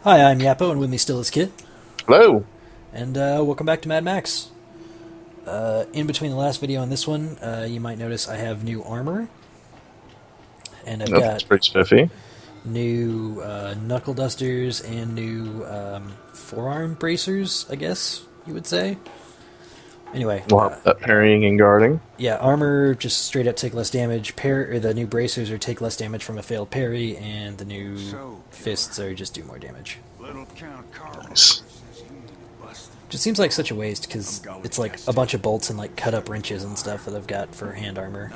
Hi, I'm Yappo, and with me still is Kit. Hello. And welcome back to Mad Max. In between the last video and this one, you might notice I have new armor. And I've That's got pretty spiffy. new knuckle dusters and new forearm bracers, I guess you would say. Anyway, We'll have that parrying and guarding. yeah, armor just straight up take less damage. The new bracers are take less damage from a failed parry, and the new fists are just do more damage. Nice. Just seems like such a waste because it's like a bunch of bolts and like cut up wrenches and stuff that I've got for hand armor.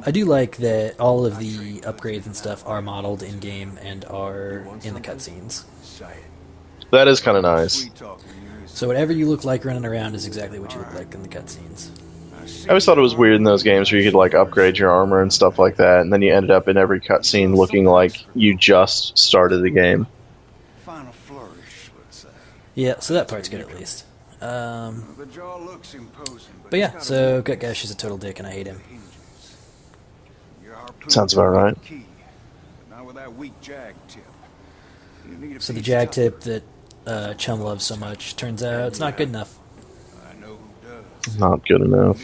I do like that all of the upgrades and stuff are modeled in game and are in the cutscenes. That is kind of nice. So whatever you look like running around is exactly what you look like in the cutscenes. I always thought it was weird in those games where you could like upgrade your armor and stuff like that, and then you ended up in every cutscene looking like you just started the game. Yeah, so that part's good at least. But yeah, so Gutgash is a total dick and I hate him. Sounds about right. So the jag tip that Chum loves so much, turns out it's not good enough. Not good enough.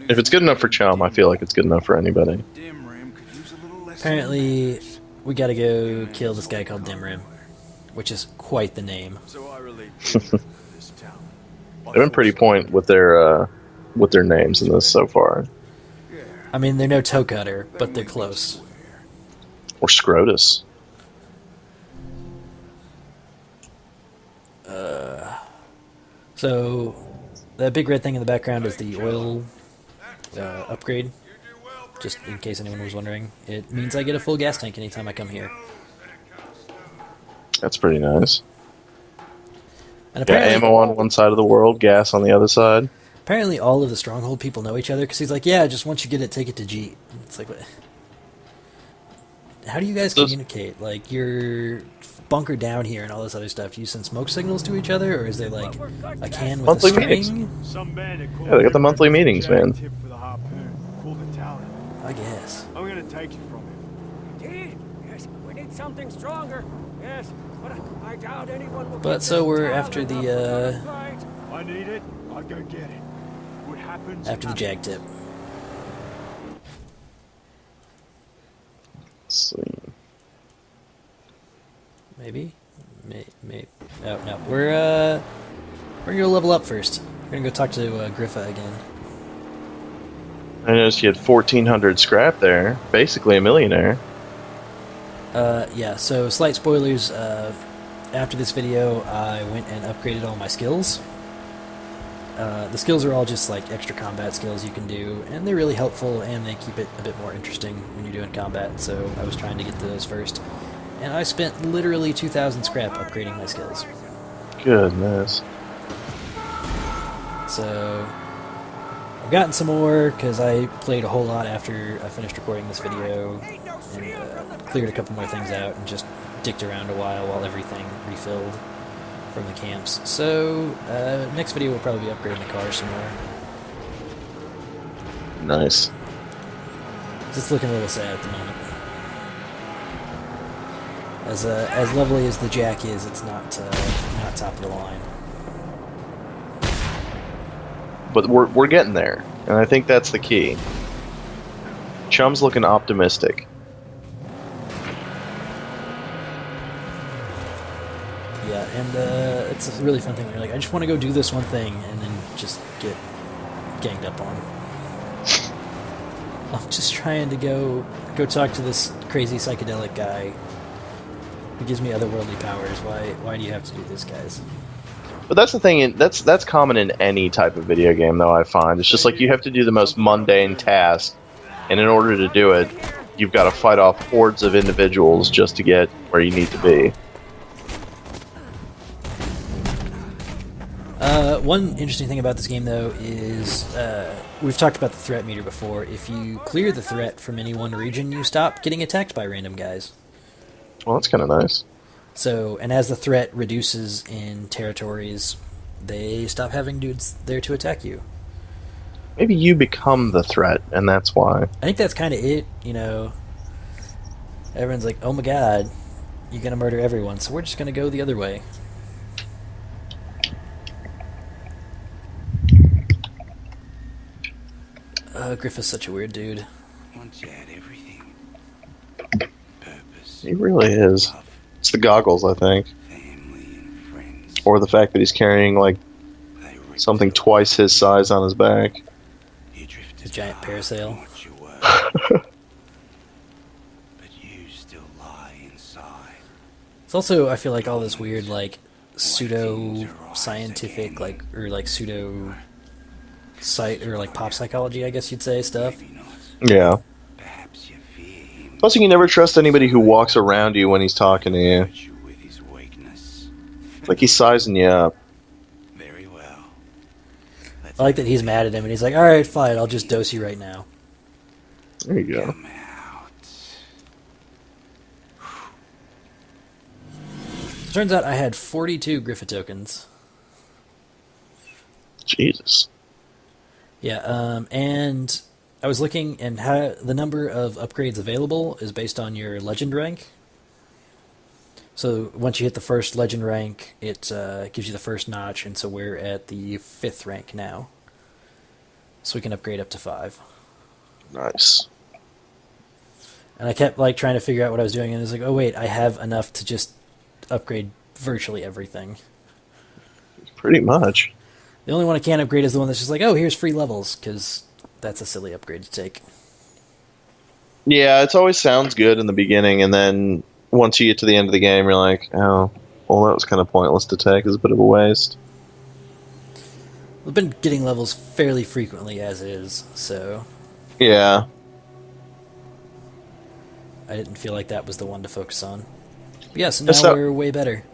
If it's good enough for Chum, I feel like it's good enough for anybody. Apparently, we gotta go kill this guy called Dimrim, which is quite the name. They've been pretty point with their names in this so far. I mean, they're no toe cutter, but they're close. Or Scrotus. So, that big red thing in the background is the oil upgrade. Just in case anyone was wondering. It means I get a full gas tank anytime I come here. That's pretty nice. And Got ammo on one side of the world, gas on the other side. Apparently all of the Stronghold people know each other, because he's like, yeah, just once you get it, take it to G. It's like, what? How do you guys communicate? Like, you're bunkered down here and all this other stuff. Do you send smoke signals to each other, or is there, like, a can with monthly a string? Meetings. Yeah, they got the monthly meetings, man. I guess. I'm gonna take you from him. Indeed, yes, we need something stronger. Yes, but I doubt anyone will. But so we're after the I need it. I'll go get it. What happens? After the jag tip. Let's see. Maybe. Oh no, we're gonna go level up first. We're gonna go talk to Griffa again. I noticed you had 1,400 scrap there. Basically a millionaire. Yeah, so slight spoilers. After this video, I went and upgraded all my skills. The skills are all just like extra combat skills you can do, and they're really helpful, and they keep it a bit more interesting when you're doing combat, so I was trying to get those first. And I spent literally 2,000 scrap upgrading my skills. Goodness. So I've gotten some more, because I played a whole lot after I finished recording this video, and cleared a couple more things out, and just dicked around a while everything refilled from the camps. So, next video will probably be upgrading the car some more. Nice. It's looking a little sad at the moment. As lovely as the Jack is, it's not top of the line. But we're getting there, and I think that's the key. Chum's looking optimistic. Yeah, and it's a really fun thing when you're like, I just want to go do this one thing, and then just get ganged up on. I'm just trying to go talk to this crazy psychedelic guy who gives me otherworldly powers. Why do you have to do this, guys? But that's the thing. That's common in any type of video game, though. I find it's just like you have to do the most mundane task, and in order to do it, you've got to fight off hordes of individuals just to get where you need to be. One interesting thing about this game, though, is we've talked about the threat meter before. If you clear the threat from any one region, you stop getting attacked by random guys. Well, that's kind of nice. So, and as the threat reduces in territories, they stop having dudes there to attack you. Maybe you become the threat, and that's why. I think that's kind of it, you know. Everyone's like, oh my god, you're gonna murder everyone, so we're just gonna go the other way. Griffith's such a weird dude. Once you had everything. Purpose, He really is. love, It's the goggles, I think. family, and friends. Or the fact that he's carrying, like, They ripped something it twice his size on his back. off. You drifted His giant far parasail. from what you were. But you still lie inside. It's also, I feel like, all this weird, like, pseudo-scientific, like, or, like, or, like, pop psychology, I guess you'd say, stuff. Maybe not. Yeah. Perhaps you fear him. Plus, you can never trust anybody who walks around you when he's talking to you. Hurt you with his weakness. It's like he's sizing you up. Very well. I like that he's mad at him, and he's like, alright, fine, I'll just dose you right now. There you go. Come out. Turns out I had 42 Griffith tokens. Jesus. Yeah, and I was looking, and how the number of upgrades available is based on your legend rank. So once you hit the first legend rank, it gives you the first notch, and so we're at the 5th rank now. So we can upgrade up to 5. Nice. And I kept like trying to figure out what I was doing, and I was like, oh wait, I have enough to just upgrade virtually everything. Pretty much. The only one I can't upgrade is the one that's just like, oh, here's free levels, because that's a silly upgrade to take. Yeah, it always sounds good in the beginning, and then once you get to the end of the game, you're like, oh, well, that was kind of pointless to take. It's a bit of a waste. I've been getting levels fairly frequently as is, so Yeah. I didn't feel like that was the one to focus on. But yeah, so It's now that- we're way better.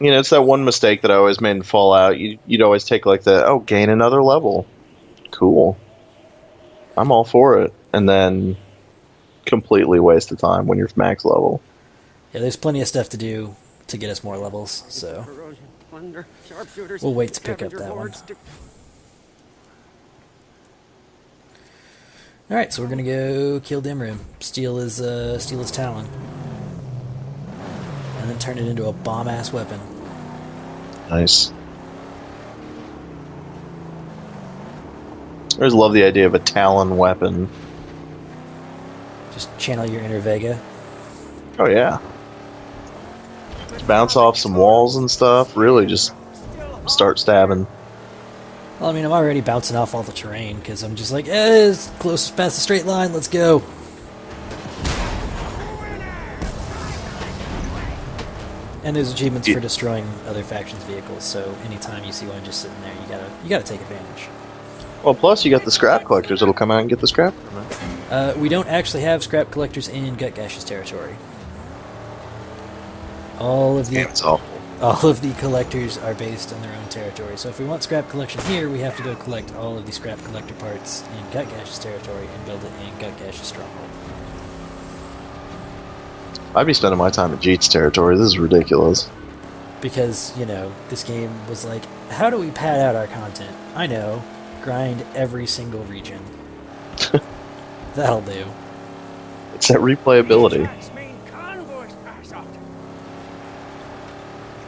You know, it's that one mistake that I always made in Fallout. You'd always take, like, gain another level. Cool. I'm all for it. And then completely waste the time when you're max level. Yeah, there's plenty of stuff to do to get us more levels, so Corrosion, plunder, sharpshooters, we'll wait to pick up scavenger that one. lords, Alright, so we're gonna go kill Dimrim, steal his talon, and then turn it into a bomb-ass weapon. Nice. I always love the idea of a Talon weapon. Just channel your inner Vega. Oh, yeah. Just bounce off some walls and stuff. Really just start stabbing. Well, I mean, I'm already bouncing off all the terrain, because I'm just like, it's close past the straight line, let's go. And there's achievements for destroying other factions' vehicles, so anytime you see one just sitting there, you gotta take advantage. Well, plus you got the scrap collectors that'll come out and get the scrap. We don't actually have scrap collectors in Gutgash's territory. All of It's awful. the collectors are based on their own territory. So if we want scrap collection here, we have to go collect all of the scrap collector parts in Gutgash's territory and build it in Gutgash's stronghold. I'd be spending my time in Jeet's territory. This is ridiculous. Because, you know, this game was like, how do we pad out our content? I know, grind every single region. That'll do. It's that replayability. Jack's main convoys pass out.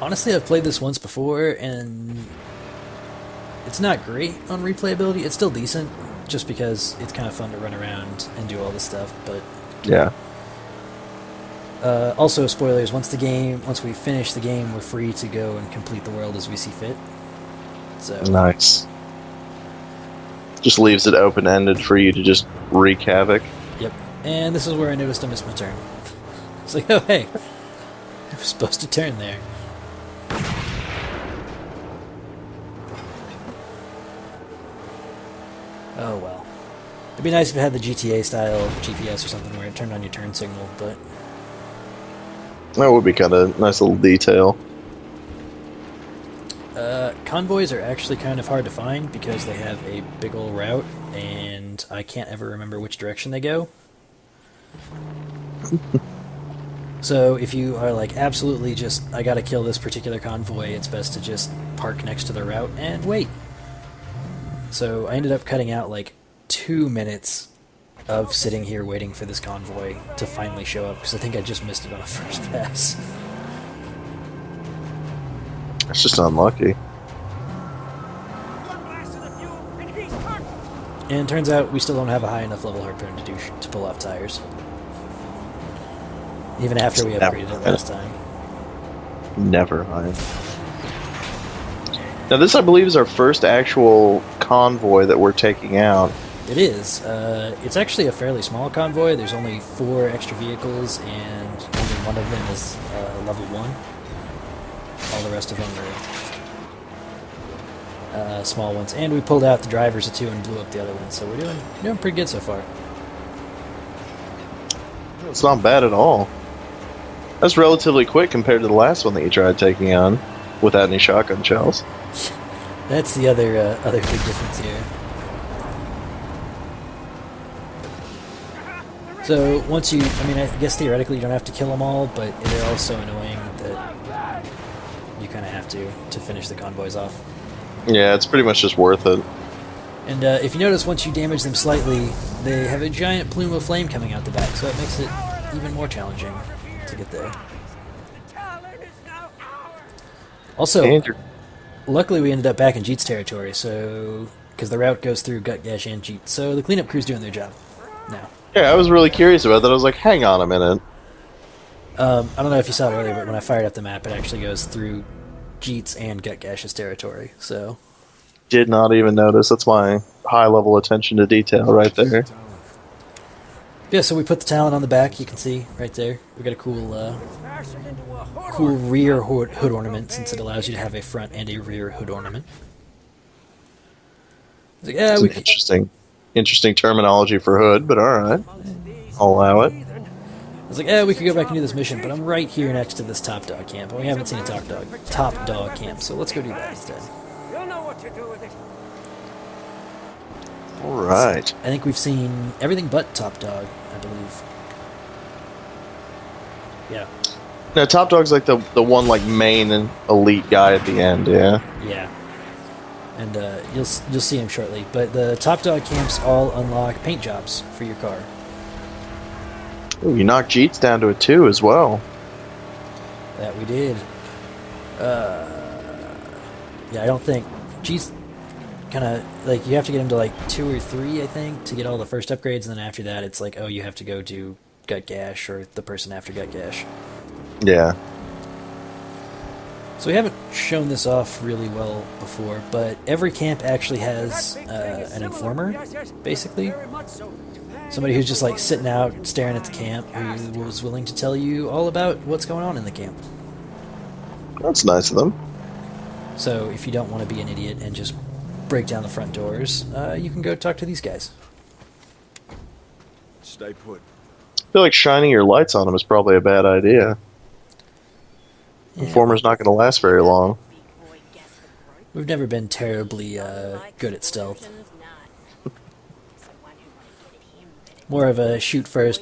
Honestly, I've played this once before, and it's not great on replayability. It's still decent, just because it's kind of fun to run around and do all this stuff, but Yeah. also, spoilers, once we finish the game, we're free to go and complete the world as we see fit. So Nice. Just leaves it open-ended for you to just wreak havoc. Yep. And this is where I noticed I missed my turn. It's like, oh hey, I was supposed to turn there. Oh well. It'd be nice if it had the GTA style GPS or something where it turned on your turn signal, but That would be kind of nice little detail. convoys are actually kind of hard to find because they have a big ol' route, and I can't ever remember which direction they go. So if you are like, absolutely just, I gotta kill this particular convoy, it's best to just park next to the route and wait. So I ended up cutting out like 2 minutes of sitting here waiting for this convoy to finally show up, because I think I just missed it on a first pass. It's just unlucky. One blast of the fuel, and he's hurt. And it turns out we still don't have a high enough level harpoon to pull off tires. Even after we upgraded it last time. Never mind. Now this, I believe, is our first actual convoy that we're taking out. It is. It's actually a fairly small convoy. There's only 4 extra vehicles, and only one of them is level 1. All the rest of them are small ones. And we pulled out the drivers of 2 and blew up the other one, so we're doing pretty good so far. It's not bad at all. That's relatively quick compared to the last one that you tried taking on without any shotgun shells. That's the other big difference here. So once you, I mean, I guess theoretically you don't have to kill them all, but they're all so annoying that you kind of have to finish the convoys off. Yeah, it's pretty much just worth it. And if you notice, once you damage them slightly, they have a giant plume of flame coming out the back, so it makes it even more challenging to get there. Also, luckily we ended up back in Jeet's territory, so because the route goes through Gutgash and Jeet, so the cleanup crew's doing their job now. Yeah, I was really curious about that. I was like, hang on a minute. I don't know if you saw it earlier, but when I fired up the map, it actually goes through Jeet's and Gutgash's territory, so... Did not even notice. That's my high-level attention to detail right there. Yeah, so we put the Talon on the back, you can see, right there. We got a cool, cool rear hood ornament, since it allows you to have a front and a rear hood ornament. Like, yeah, we interesting terminology for hood, but alright. I'll allow it. I was like, we could go back and do this mission, but I'm right here next to this top dog camp, and we haven't seen a top dog camp, so let's go do that instead. You'll know what to do with it. Alright. I think we've seen everything but top dog, I believe. Yeah. No, top dog's like the one like main and elite guy at the end, yeah. Yeah. And you'll see him shortly. But the top dog camps all unlock paint jobs for your car. Ooh, you knocked Jeets down to a 2 as well. That we did. Yeah, I don't think Jeets kind of like you have to get him to like 2 or 3, I think, to get all the first upgrades, and then after that, it's like, oh, you have to go to Gutgash or the person after Gutgash. Yeah. So we haven't shown this off really well before, but every camp actually has an informer, basically. Somebody who's just like sitting out, staring at the camp, who was willing to tell you all about what's going on in the camp. That's nice of them. So if you don't want to be an idiot and just break down the front doors, you can go talk to these guys. Stay put. I feel like shining your lights on them is probably a bad idea. Yeah. Informer's not going to last very long. We've never been terribly good at stealth. More of a shoot first,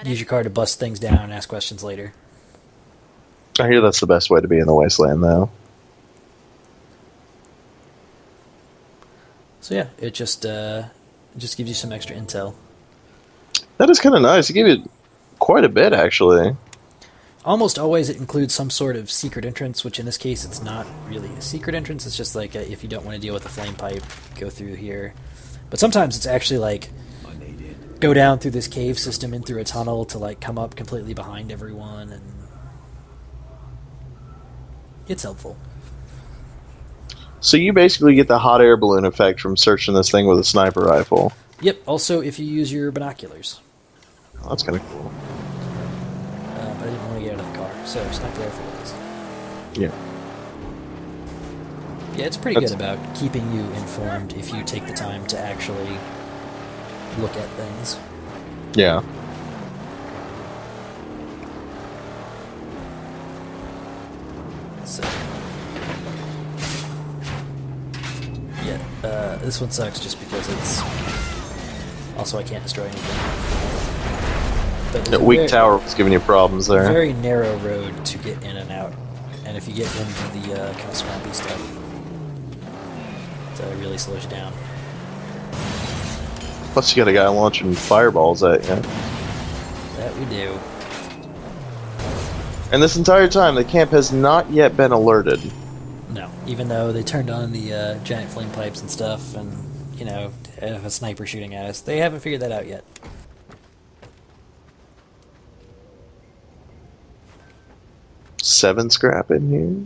use your car to bust things down and ask questions later. I hear that's the best way to be in the wasteland, though. So yeah, it just gives you some extra intel. That is kind of nice. It gave you quite a bit, actually. Almost always it includes some sort of secret entrance, which in this case it's not really a secret entrance. It's just like if you don't want to deal with the flame pipe, go through here. But sometimes it's actually like go down through this cave system in through a tunnel to like come up completely behind everyone, and it's helpful. So you basically get the hot air balloon effect from searching this thing with a sniper rifle. Yep, also if you use your binoculars. Oh, that's kind of cool. But I didn't want to get out of the car, so sniper rifle it is. Yeah. Yeah, it's pretty good about keeping you informed if you take the time to actually look at things. Yeah. So, yeah, this one sucks just because it's... Also, I can't destroy anything. But That weak tower was giving you problems there. A very narrow road to get in and out. And if you get into the kind of swampy stuff, it really slows you down. Plus, you got a guy launching fireballs at you. That we do. And this entire time, the camp has not yet been alerted. No, even though they turned on the giant flame pipes and stuff, and you know, have a sniper shooting at us, they haven't figured that out yet. Seven scrap in here.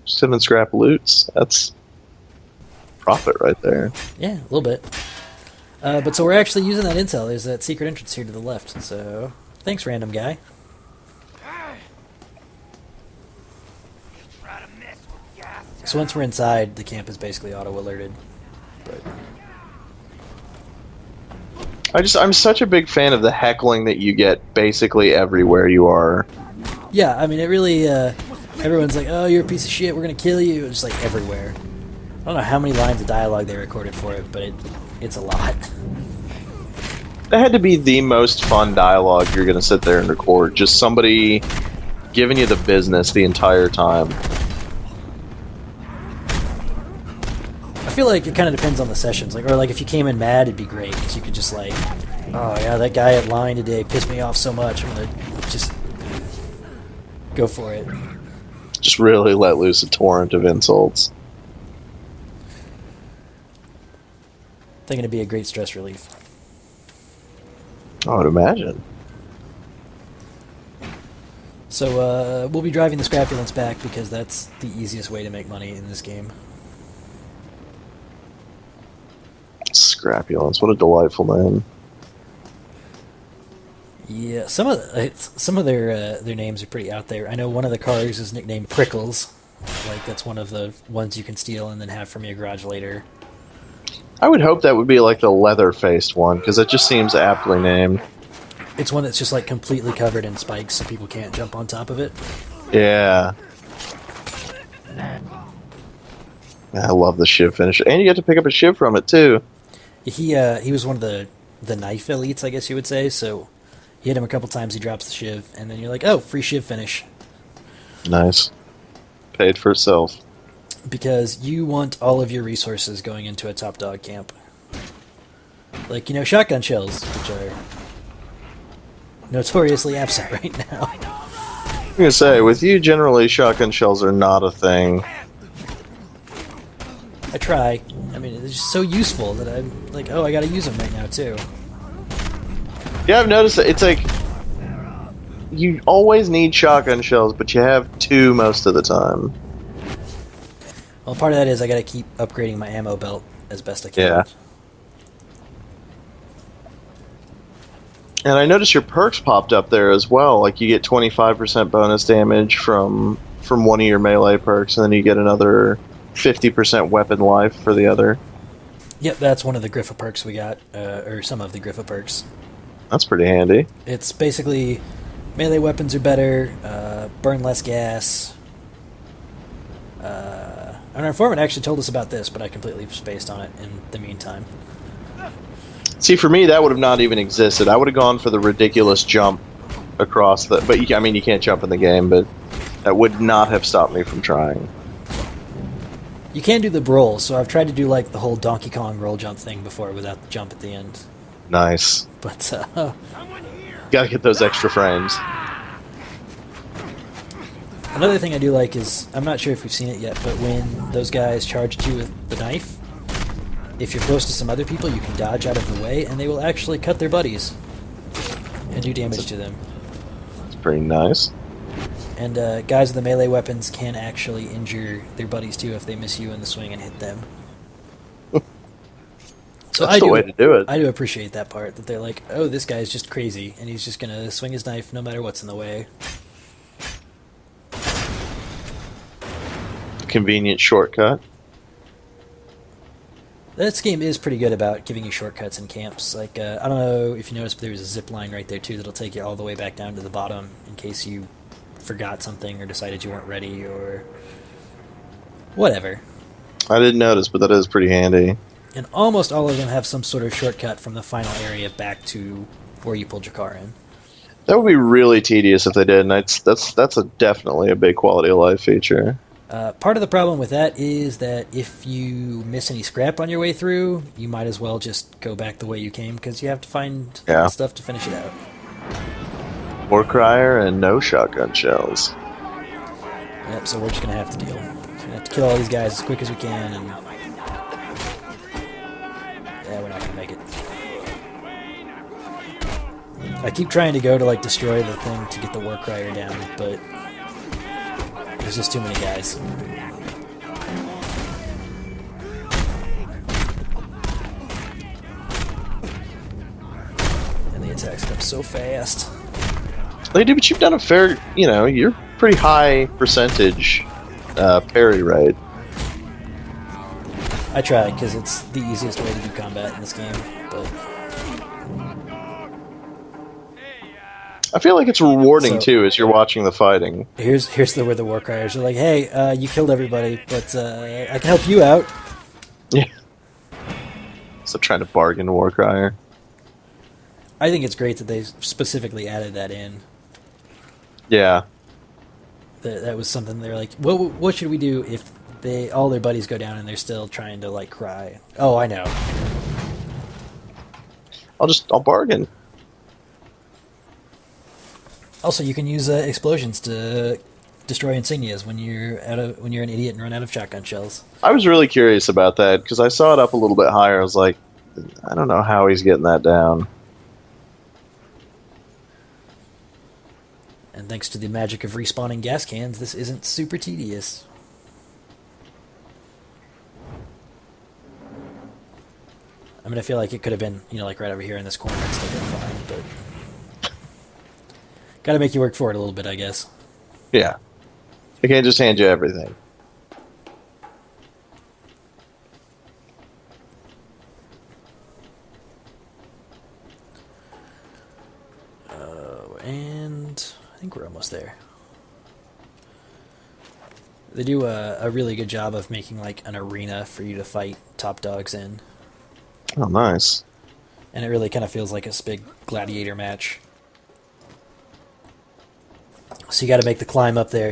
7 scrap loots. That's profit right there. Yeah, a little bit. But so we're actually using that intel. There's that secret entrance here to the left. So thanks, random guy. So once we're inside, the camp is basically auto-alerted. But I'm such a big fan of the heckling that you get basically everywhere you are. yeah, I mean, it really. Everyone's like, "Oh, you're a piece of shit. We're gonna kill you." It's like everywhere. I don't know how many lines of dialogue they recorded for it, but it's a lot. That had to be the most fun dialogue you're going to sit there and record. Just somebody giving you the business the entire time. I feel like it kind of depends on the sessions. Like, or like if you came in mad, it'd be great because you could just like, oh yeah, that guy at line today pissed me off so much. I'm gonna just go for it. Just really let loose a torrent of insults. Thinking it'd be a great stress relief. I would imagine. So we'll be driving the Scrapulence back because that's the easiest way to make money in this game. Scrapulence, what a delightful name. Yeah, some of their names are pretty out there. I know one of the cars is nicknamed Prickles. Like that's one of the ones you can steal and then have from your garage later. I would hope that would be like the leather-faced one, because it just seems aptly named. It's one that's just like completely covered in spikes so people can't jump on top of it. Yeah. I love the shiv finisher. And you get to pick up a shiv from it, too. He was one of the knife elites, I guess you would say, so you hit him a couple times, he drops the shiv, and then you're like, oh, free shiv finish. Nice. Paid for itself. Because you want all of your resources going into a top dog camp. Like, you know, shotgun shells, which are notoriously absent right now. I'm going to say, with you, generally, shotgun shells are not a thing. I try. I mean, it's just so useful that I'm like, oh, I gotta use them right now, too. Yeah, I've noticed that it's like, you always need shotgun shells, but you have 2 most of the time. Well, part of that is I gotta keep upgrading my ammo belt as best I can. Yeah. And I noticed your perks popped up there as well. Like, you get 25% bonus damage from one of your melee perks, and then you get another 50% weapon life for the other. Yep, that's one of the Griffa perks we got, or some of the Griffa perks. That's pretty handy. It's basically melee weapons are better, burn less gas. Our informant actually told us about this, but I completely spaced on it in the meantime. See, for me, that would have not even existed. I would have gone for the ridiculous jump across the... But, I mean, you can't jump in the game, but that would not have stopped me from trying. You can do the roll, so I've tried to do like the whole Donkey Kong roll jump thing before without the jump at the end. Nice. But, Gotta get those extra frames. another thing I do like is, I'm not sure if you've seen it yet, but when those guys charge at you with the knife, if you're close to some other people, you can dodge out of the way, and they will actually cut their buddies and do damage to them. It's pretty nice. And guys with the melee weapons can actually injure their buddies too if they miss you in the swing and hit them. So That's the way to do it. I do appreciate that part, that they're like, oh, this guy's just crazy, and he's just going to swing his knife no matter what's in the way. Convenient shortcut. This game is pretty good about giving you shortcuts in camps. Like, I don't know if you noticed, but there's a zip line right there too that'll take you all the way back down to the bottom in case you forgot something or decided you weren't ready or whatever. I didn't notice, but that is pretty handy. And almost all of them have some sort of shortcut from the final area back to where you pulled your car in. That would be really tedious if they did, and that's definitely a big quality of life feature. Part of the problem with that is that if you miss any scrap on your way through, you might as well just go back the way you came, because you have to find stuff to finish it out. War crier and no shotgun shells. Yep, so we're just going to have to deal. We're going to have to kill all these guys as quick as we can, and... yeah, we're not going to make it. I keep trying to go to, like, destroy the thing to get the war crier down, but... there's just too many guys. And the attacks come so fast. They do, but you've done a fair, you're pretty high percentage parry rate. I try, because it's the easiest way to do combat in this game, but... I feel like it's rewarding, too, as you're watching the fighting. Here's where the war criers are like, hey, you killed everybody, but I can help you out. Yeah. So trying to bargain war crier. I think it's great that they specifically added that in. Yeah. That was something they were like, what should we do if all their buddies go down and they're still trying to, like, cry? Oh, I know. I'll bargain. Also, you can use explosions to destroy insignias when you're an idiot and run out of shotgun shells. I was really curious about that because I saw it up a little bit higher. I was like, I don't know how he's getting that down. And thanks to the magic of respawning gas cans, this isn't super tedious. I mean, I feel like it could have been, like right over here in this corner and still been fine, but... gotta make you work for it a little bit, I guess. Yeah. They can't just hand you everything. And I think we're almost there. They do a really good job of making, like, an arena for you to fight top dogs in. Oh, nice. And it really kind of feels like a big gladiator match. So you got to make the climb up there,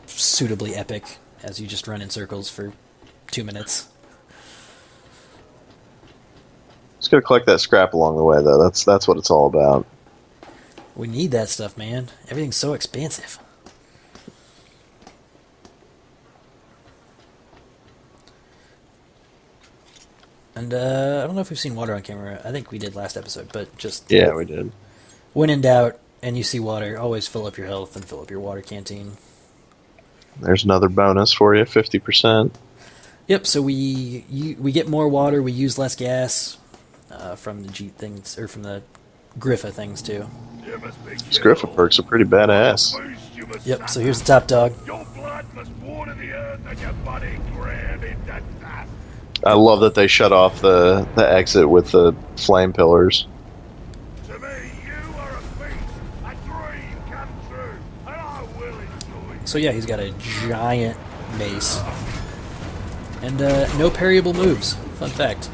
suitably epic, as you just run in circles for 2 minutes. Just gotta collect that scrap along the way, though. That's what it's all about. We need that stuff, man. Everything's so expensive. And I don't know if we've seen water on camera. I think we did last episode, but just... yeah, we did. When in doubt, and you see water, always fill up your health and fill up your water canteen. There's another bonus for you, 50%. Yep, so we get more water, we use less gas from the Jeep things, or from the Griffa things, too. These Griffa perks are pretty badass. Yep, so here's the top dog. I love that they shut off the exit with the flame pillars. So yeah, he's got a giant mace. And no parryable moves. Fun fact.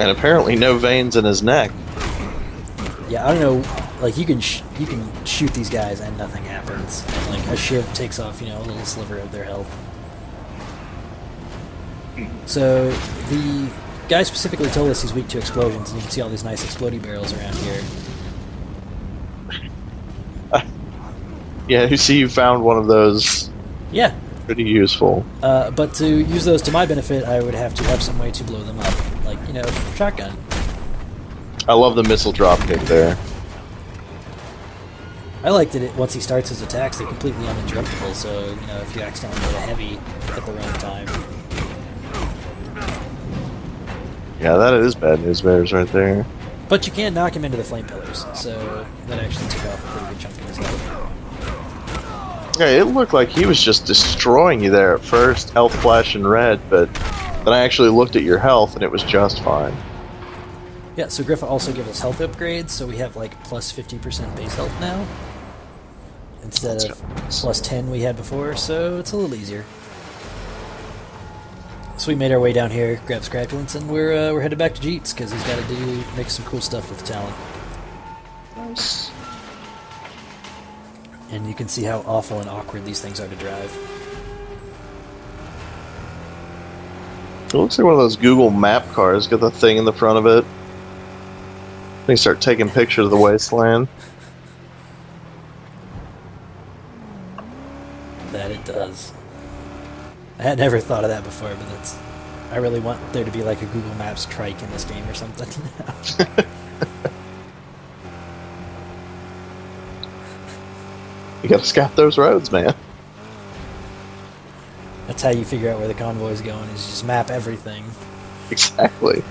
And apparently no veins in his neck. Yeah, I don't know. Like, you can shoot these guys and nothing happens. And, like, a shiv takes off, a little sliver of their health. So the guy specifically told us he's weak to explosions, and you can see all these nice explodey barrels around here. Yeah, you see you found one of those. Yeah. Pretty useful. But to use those to my benefit, I would have to have some way to blow them up. Like, shotgun. I love the missile drop kick there. I like that once he starts his attacks, they're completely uninterruptible, so, if you accidentally get a heavy at the wrong time. Yeah, that is bad news bears right there. But you can knock him into the flame pillars, so that actually took off a pretty good chunk of his health. Yeah, it looked like he was just destroying you there at first, health flashing red, but then I actually looked at your health and it was just fine. Yeah, so Griffa also gives us health upgrades, so we have like plus 50% base health now, instead of plus 10 we had before, so it's a little easier. So we made our way down here, grabbed Scratulence, and we're headed back to Jeets, because he's got to make some cool stuff with the talent. Nice. and you can see how awful and awkward these things are to drive. It looks like one of those Google Map cars. Got the thing in the front of it. They start taking pictures of the wasteland. That it does. I had never thought of that before, but that's... I really want there to be like a Google Maps trike in this game or something. You gotta scout those roads, man. That's how you figure out where the convoy's going, is just map everything. Exactly.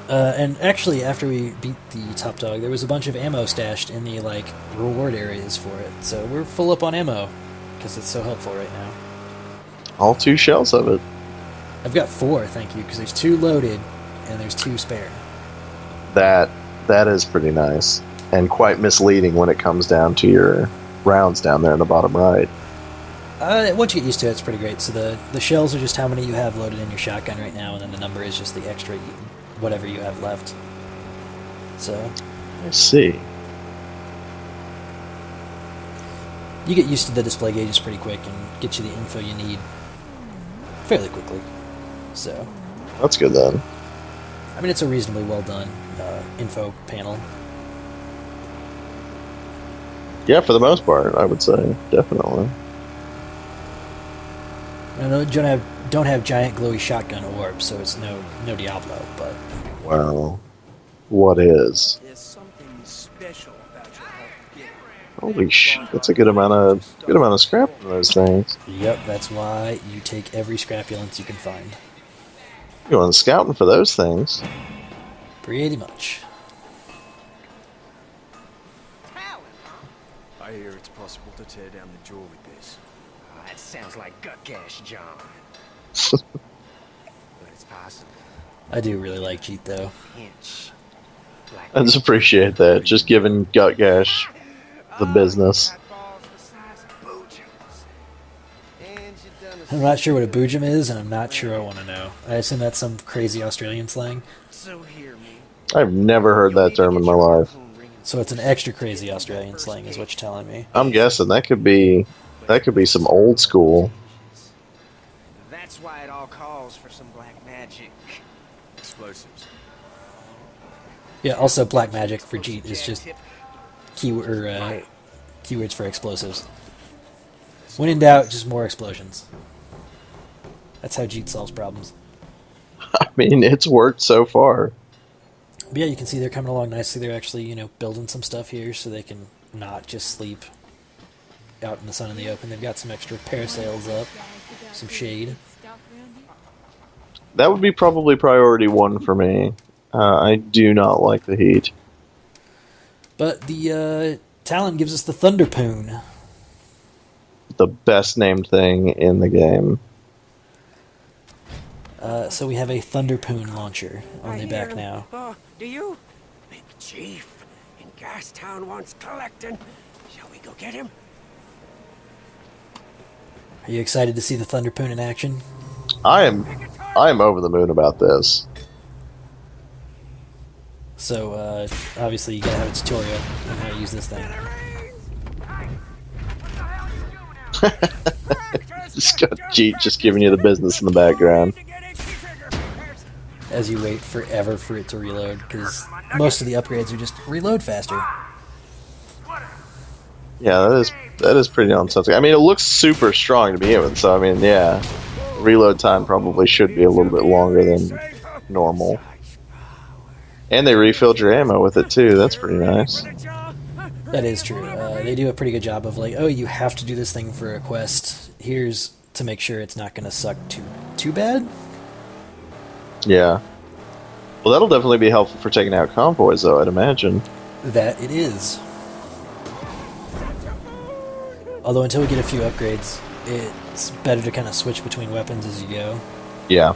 And actually, after we beat the top dog, there was a bunch of ammo stashed in the like reward areas for it. So we're full up on ammo because it's so helpful right now. All 2 shells of it. I've got 4, thank you, because there's 2 loaded and there's 2 spare. That is pretty nice, and quite misleading when it comes down to your rounds down there in the bottom right. Once you get used to it, it's pretty great. So the shells are just how many you have loaded in your shotgun right now, and then the number is just the extra, whatever you have left. So I see. you get used to the display gauges pretty quick and get you the info you need fairly quickly. So That's good then. I mean, it's a reasonably well done info panel. Yeah, for the most part, I would say. Definitely. I know don't have giant glowy shotgun orbs, so it's no Diablo, but Wow. What is? There's something special about your health gift. Holy shit, that's a good amount of scrap in those things. yep, that's why you take every scrapulence you can find. You want scouting for those things. Pretty much. I hear it's possible to tear down the jaw with this. Oh, that sounds like gut gash, John. But it's possible. I do really like Cheat though. Pinch. Like I just appreciate that. Just giving Gut Gash the business. I'm not sure what a boojum is, and I'm not sure I want to know. I assume that's some crazy Australian slang. So hear me. I've never heard that term in my life. So it's an extra crazy Australian slang, is what you're telling me. I'm guessing that could be some old school. That's why it all calls for some black magic. Explosives. Yeah, also black magic for Jeet is just keywords for explosives. When in doubt, just more explosions. That's how Jeet solves problems. I mean, it's worked so far. But yeah, you can see they're coming along nicely. They're actually, building some stuff here so they can not just sleep out in the sun in the open. They've got some extra parasails up, some shade. That would be probably priority 1 for me. I do not like the heat. But the Talon gives us the Thunderpoon. The best named thing in the game. So we have a Thunderpoon launcher on the back now. Oh, do you? Big Chief in Gastown wants collecting. Shall we go get him? Are you excited to see the Thunderpoon in action? I am over the moon about this. So, obviously you gotta have a tutorial on how to use this thing. Just got Jeet just giving you the business in the background. As you wait forever for it to reload, because most of the upgrades are just reload faster. Yeah, that is pretty nonsensical. I mean, it looks super strong to begin with, so I mean, yeah, reload time probably should be a little bit longer than normal. And they refilled your ammo with it too. That's pretty nice. That is true. They do a pretty good job of like, oh, you have to do this thing for a quest. Here's to make sure it's not going to suck too bad. Yeah. Well, that'll definitely be helpful for taking out convoys, though, I'd imagine. That it is. Although until we get a few upgrades, it's better to kind of switch between weapons as you go. Yeah.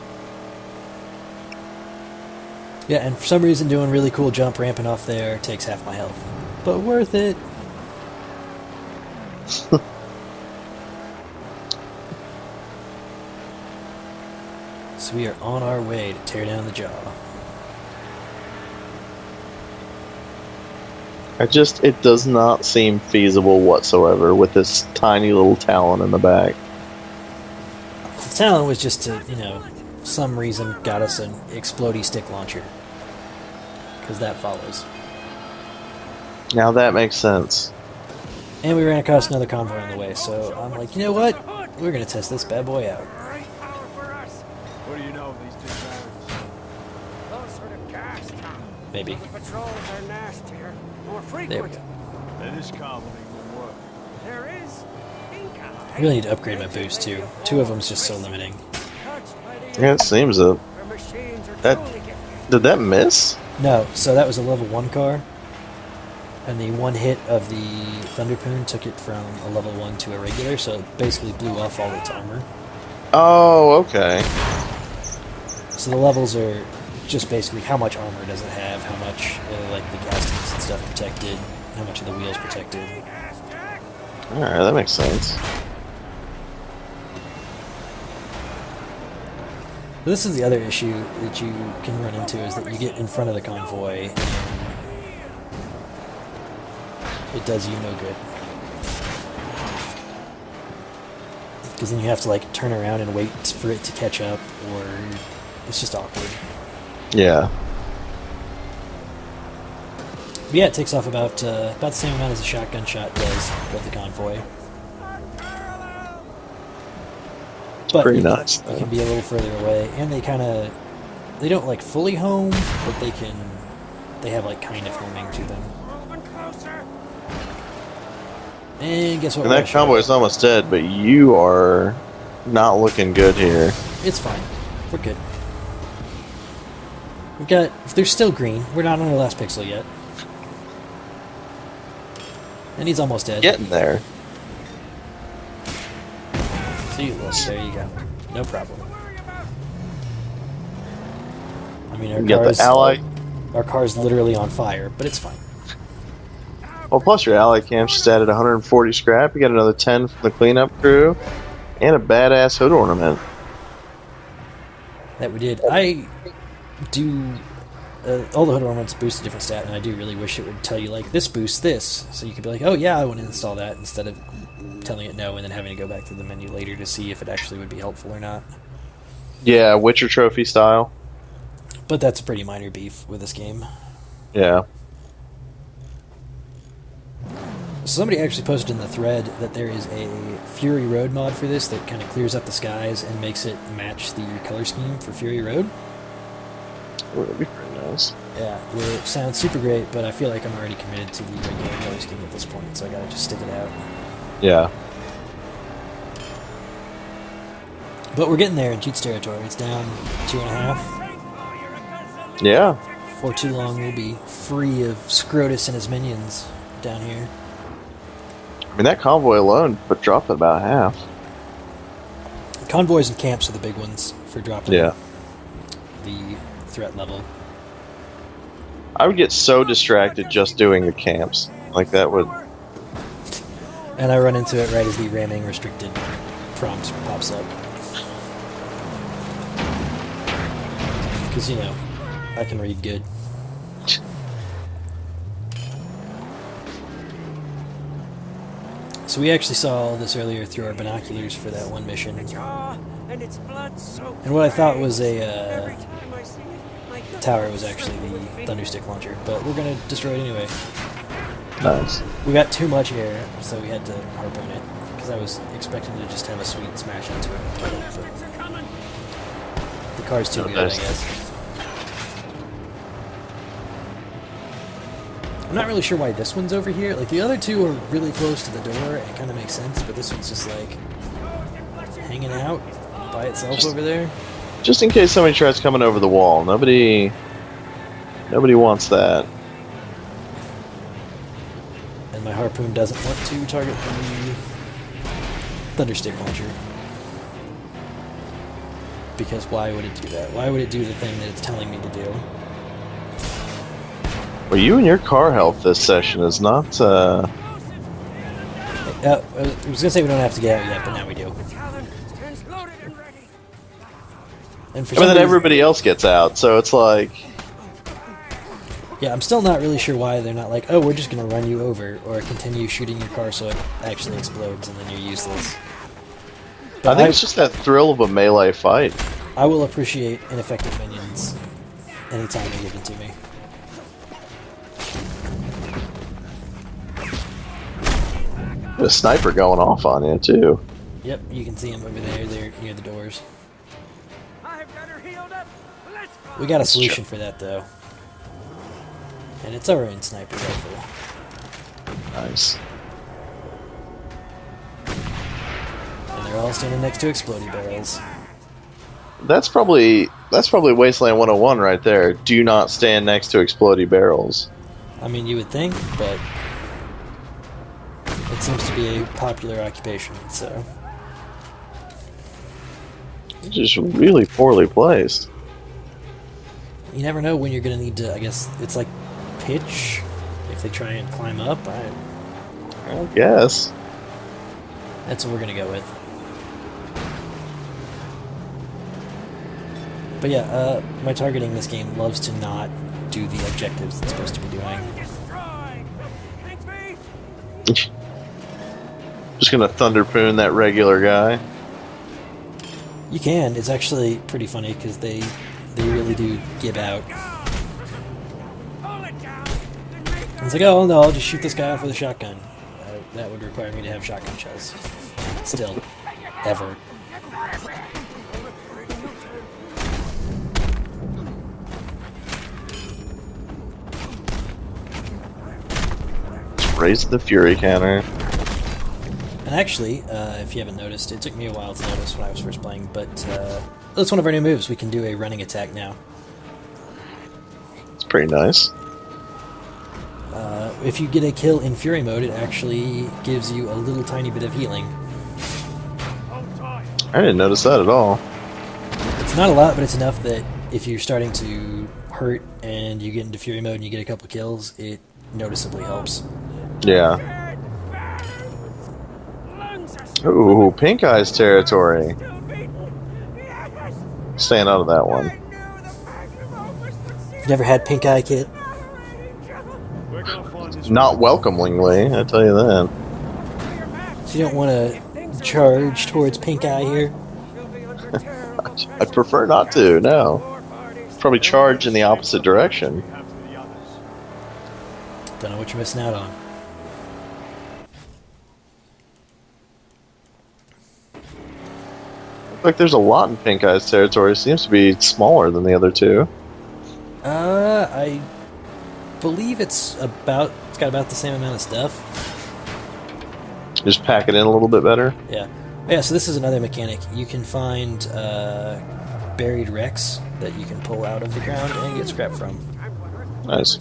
Yeah, and for some reason doing really cool jump ramping off there takes half my health. But worth it. So we are on our way to tear down the jaw. It does not seem feasible whatsoever with this tiny little talon in the back. The talent was just to, some reason got us an explodey stick launcher. Because that follows. Now that makes sense. And we ran across another convoy on the way, so I'm like, you know what? We're going to test this bad boy out. Great power for us. What do you know of these two barrels? Closer to gas town. Maybe. The patrols are nastier, more frequent. go. Then this convoy will work. There is Inca. I really need to upgrade my boost, too. 2 of them's just so limiting. Touched by the Yeah, it seems that. Our machines are That- truly gifted. Did that miss? No, so that was a level 1 car. And the one hit of the Thunderpoon took it from a level 1 to a regular, so it basically blew off all its armor. Oh, okay. So the levels are just basically how much armor does it have, how much like the gas tanks and stuff protected, how much of the wheels protected. Alright, that makes sense. This is the other issue that you can run into, is that you get in front of the convoy and it does you no good. Because then you have to like turn around and wait for it to catch up, or it's just awkward. Yeah. But yeah, it takes off about the same amount as a shotgun shot does with the convoy. But Pretty you nice. You can be a little further away, and they don't like fully home, but they have like kind of homing to them. Moving closer. And guess what? And we're that gonna show convoy you? is almost dead, but you are not looking good here. It's fine. We're good. They're still green. We're not on our last pixel yet. And he's almost dead. Getting there. See, look, there you go. No problem. I mean, You got the ally. our car's literally on fire, but it's fine. Well, plus your ally camp just added 140 scrap. You got another 10 from the cleanup crew, and a badass hood ornament. That we did. I do. All the hood ornaments boost a different stat, and I do really wish it would tell you, like, this boosts this. So you could be like, oh yeah, I want to install that, instead of telling it no and then having to go back to the menu later to see if it actually would be helpful or not. Yeah, Witcher trophy style. But that's a pretty minor beef with this game. Yeah. Somebody actually posted in the thread that there is a Fury Road mod for this that kind of clears up the skies and makes it match the color scheme for Fury Road. Ooh, that'd be pretty nice. Yeah, it sounds super great, but I feel like I'm already committed to the regular color scheme at this point, so I gotta just stick it out. Yeah. But we're getting there in Cheats territory. It's down 2.5. Yeah. For too long, we'll be free of Scrotus and his minions down here. I mean, that convoy alone would drop it about half. Convoys and camps are the big ones for dropping Yeah. the threat level. I would get so distracted just doing the camps. Like, that would... And I run into it right as the ramming restricted prompt pops up. Because, I can read good. So we actually saw all this earlier through our binoculars for that one mission. And its blood soaked. And what I thought was a Every time I see it, my gut tower was actually the Thunderstick launcher, but we're gonna destroy it anyway. Nice. We got too much air, so we had to harpoon it, because I was expecting to just have a sweet smash into it. But the car's too The good, I best. guess. I'm not really sure why this one's over here. Like, the other two are really close to the door, and it kind of makes sense, but this one's just, like, hanging out by itself over there. Just in case somebody tries coming over the wall. Nobody wants that. And my harpoon doesn't want to target the Thunderstick launcher. Because why would it do that? Why would it do the thing that it's telling me to do? Well, you and your car health this session is not, I was gonna say we don't have to get out yet, but now we do. stands loaded and ready. And for I mean, some then reason, everybody else gets out, so it's like... Yeah, I'm still not really sure why they're not like, oh, we're just going to run you over, or continue shooting your car so it actually explodes and then you're useless. I think it's just that thrill of a melee fight. I will appreciate ineffective minions anytime they're given to me. A sniper going off on you, too. Yep, you can see them over there. They're near the doors. I've got her healed up. Let's go. We got a solution for that, though. And it's our own sniper rifle. Nice. And they're all standing next to explodey barrels. That's probably Wasteland 101 right there. Do not stand next to explodey barrels. I mean, you would think, but it seems to be a popular occupation, so... It's just really poorly placed. You never know when you're going to need to, I guess, it's like pitch, if they try and climb up. I guess. That's what we're going to go with. But yeah, my targeting this game loves to not do the objectives it's supposed to be doing. Destroy. Thanks, me. Just gonna thunderpoon that regular guy. You can. It's actually pretty funny because they really do give out. Pull it down. Then make her It's like, oh no, I'll just shoot this guy off with a shotgun. That would require me to have shotgun shells. Still. Ever. Just raise the fury counter. And actually, if you haven't noticed, it took me a while to notice when I was first playing, but that's one of our new moves. We can do a running attack now. It's pretty nice. If you get a kill in Fury mode, it actually gives you a little tiny bit of healing. I didn't notice that at all. It's not a lot, but it's enough that if you're starting to hurt and you get into Fury mode and you get a couple kills, it noticeably helps. Yeah. lungs are Ooh, Pink Eye's territory. still beating. Yes. Staying out of that one. I knew the magnum opus would see Never had pink eye, kid? We're gonna find this Not welcomingly, I tell you that. So you don't want to charge towards pink eye here? I'd prefer not to, no. Probably charge in the opposite direction. have for the others. Don't know what you're missing out on. Like there's a lot in Pink Eye's territory. It seems to be smaller than the other two. I believe it's got about the same amount of stuff. Just pack it in a little bit better. Yeah. Yeah, so this is another mechanic. You can find buried wrecks that you can pull out of the ground and get scrap from. Nice.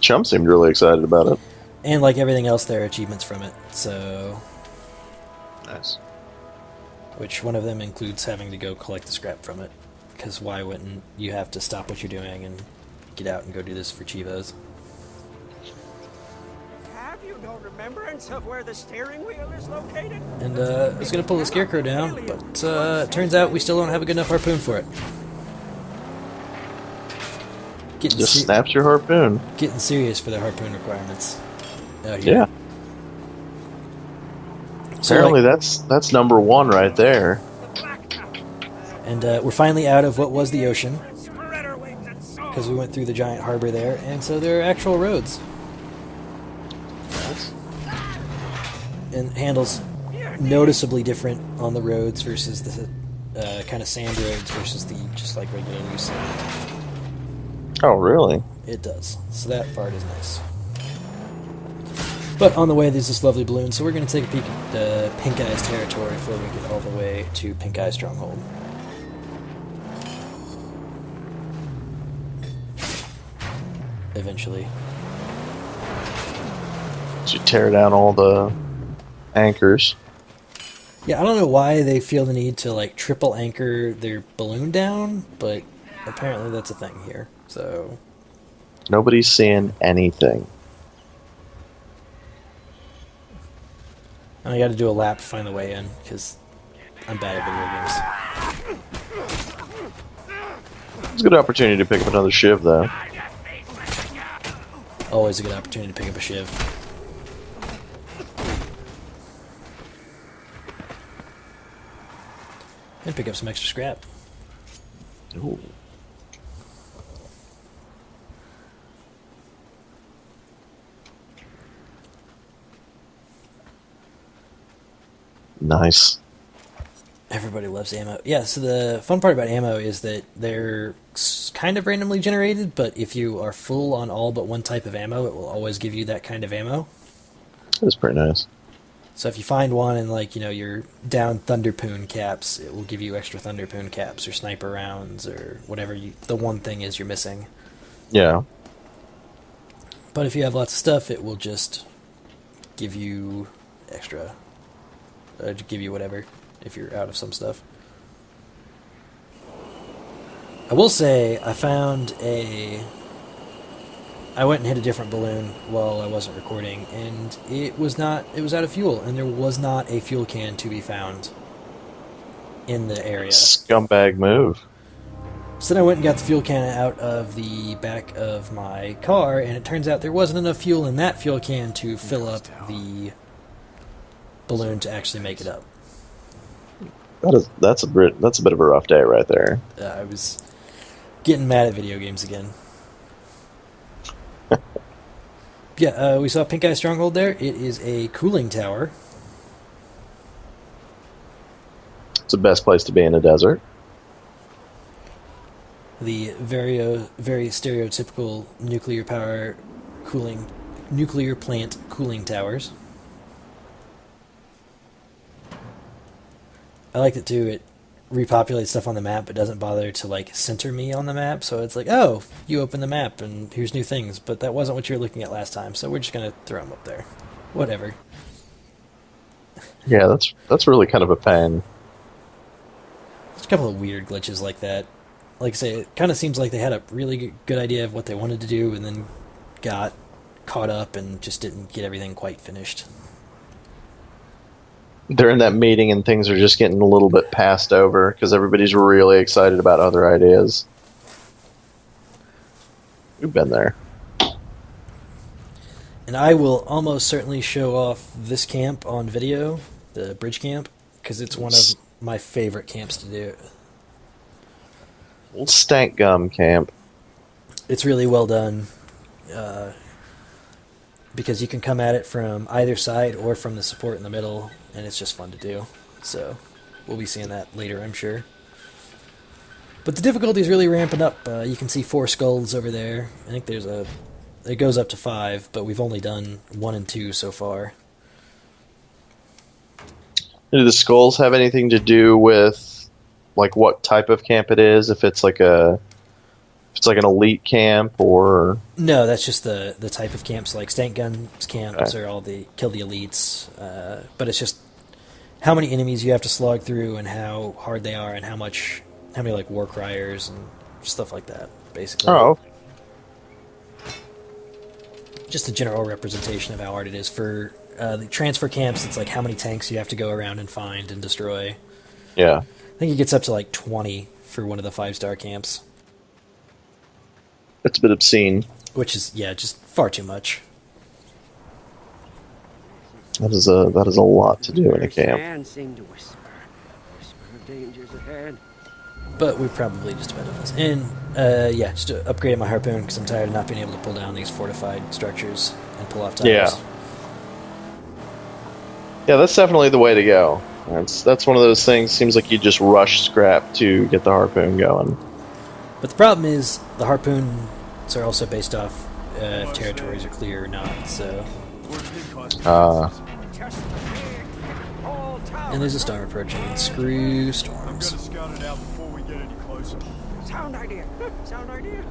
Chum seemed really excited about it. And like everything else, there are achievements from it. So, Nice. which one of them includes having to go collect the scrap from it. Because why wouldn't you have to stop what you're doing and get out and go do this for Chivos? Have you no remembrance of where the steering wheel is located? And I was going to pull the scarecrow down, but it turns out we still don't have a good enough harpoon for it. Just snaps your harpoon. Getting serious for the harpoon requirements. Yeah. So, Apparently like, that's number one right there. and we're finally out of what was the ocean, Spreader wings and saws. because we went through the giant harbor there, and so there are actual roads. And handles noticeably different on the roads versus the kind of sand roads versus the just like regular loose sand. Oh, really? It does. So that part is nice. But on the way, there's this lovely balloon, so we're going to take a peek at Pink Eye's territory before we get all the way to Pink Eye's stronghold. Eventually. So you tear down all the anchors. Yeah, I don't know why they feel the need to like triple anchor their balloon down, but apparently that's a thing here. So Nobody's seeing anything. and I got to do a lap to find the way in because I'm bad at video games. It's a good opportunity to pick up another shiv, though. Always a good opportunity to pick up a shiv. And pick up some extra scrap. Ooh. Nice. Everybody loves ammo. Yeah, so the fun part about ammo is that they're kind of randomly generated, but if you are full on all but one type of ammo, it will always give you that kind of ammo. That's pretty nice. So if you find one and, like, you know, you're down Thunderpoon caps, it will give you extra Thunderpoon caps or sniper rounds or whatever the one thing is you're missing. Yeah. But if you have lots of stuff, it will just give you extra. Give you whatever if you're out of some stuff. I will say I went and hit a different balloon while I wasn't recording, and it was out of fuel, and there was not a fuel can to be found in the area. Scumbag move. So then I went and got the fuel can out of the back of my car, and it turns out there wasn't enough fuel in that fuel can to fill up the balloon to actually make it up. That's a bit of a rough day right there. I was getting mad at video games again. Yeah, we saw Pink Eye Stronghold there. It is a cooling tower. It's the best place to be in a desert. The very stereotypical nuclear plant cooling towers. I like it too. It repopulates stuff on the map, but doesn't bother to, like, center me on the map. So it's like, oh, you open the map and here's new things, but that wasn't what you were looking at last time. So we're just gonna throw them up there. Whatever. Yeah, that's really kind of a pain. There's a couple of weird glitches like that. Like I say, it kind of seems like they had a really good idea of what they wanted to do, and then got caught up and just didn't get everything quite finished. They're in that meeting and things are just getting a little bit passed over because everybody's really excited about other ideas. We've been there. And I will almost certainly show off this camp on video, the bridge camp, because it's one of my favorite camps to do. Old Stank Gum camp. It's really well done, because you can come at it from either side or from the support in the middle, and it's just fun to do. So we'll be seeing that later, I'm sure. But the difficulty is really ramping up. You can see 4 skulls over there. I think it goes up to 5, but we've only done 1 and 2 so far. Do the skulls have anything to do with, like, what type of camp it is? If it's like an elite camp, or no, that's just the type of camps. Like Stank Gum's camps are all the kill the elites, but it's just how many enemies you have to slog through and how hard they are and how many like war criers and stuff like that, basically. Oh, Just a general representation of how hard it is. For the transfer camps, it's like how many tanks you have to go around and find and destroy. yeah. I think it gets up to like 20 for one of the 5-star camps. It's a bit obscene. Which is, yeah, just far too much. That is a lot to do in a camp. Sand seemed to whisper of dangers ahead. But we're probably just about done this. And, yeah, just upgraded my harpoon because I'm tired of not being able to pull down these fortified structures and pull off tiles. Yeah. Yeah, that's definitely the way to go. That's one of those things. Seems like you just rush scrap to get the harpoon going. But the problem is the harpoons are also based off if territories are clear or not. So, and there's a storm approaching. Screw storms. Scout it out before we get any closer. Sound idea. Sound idea.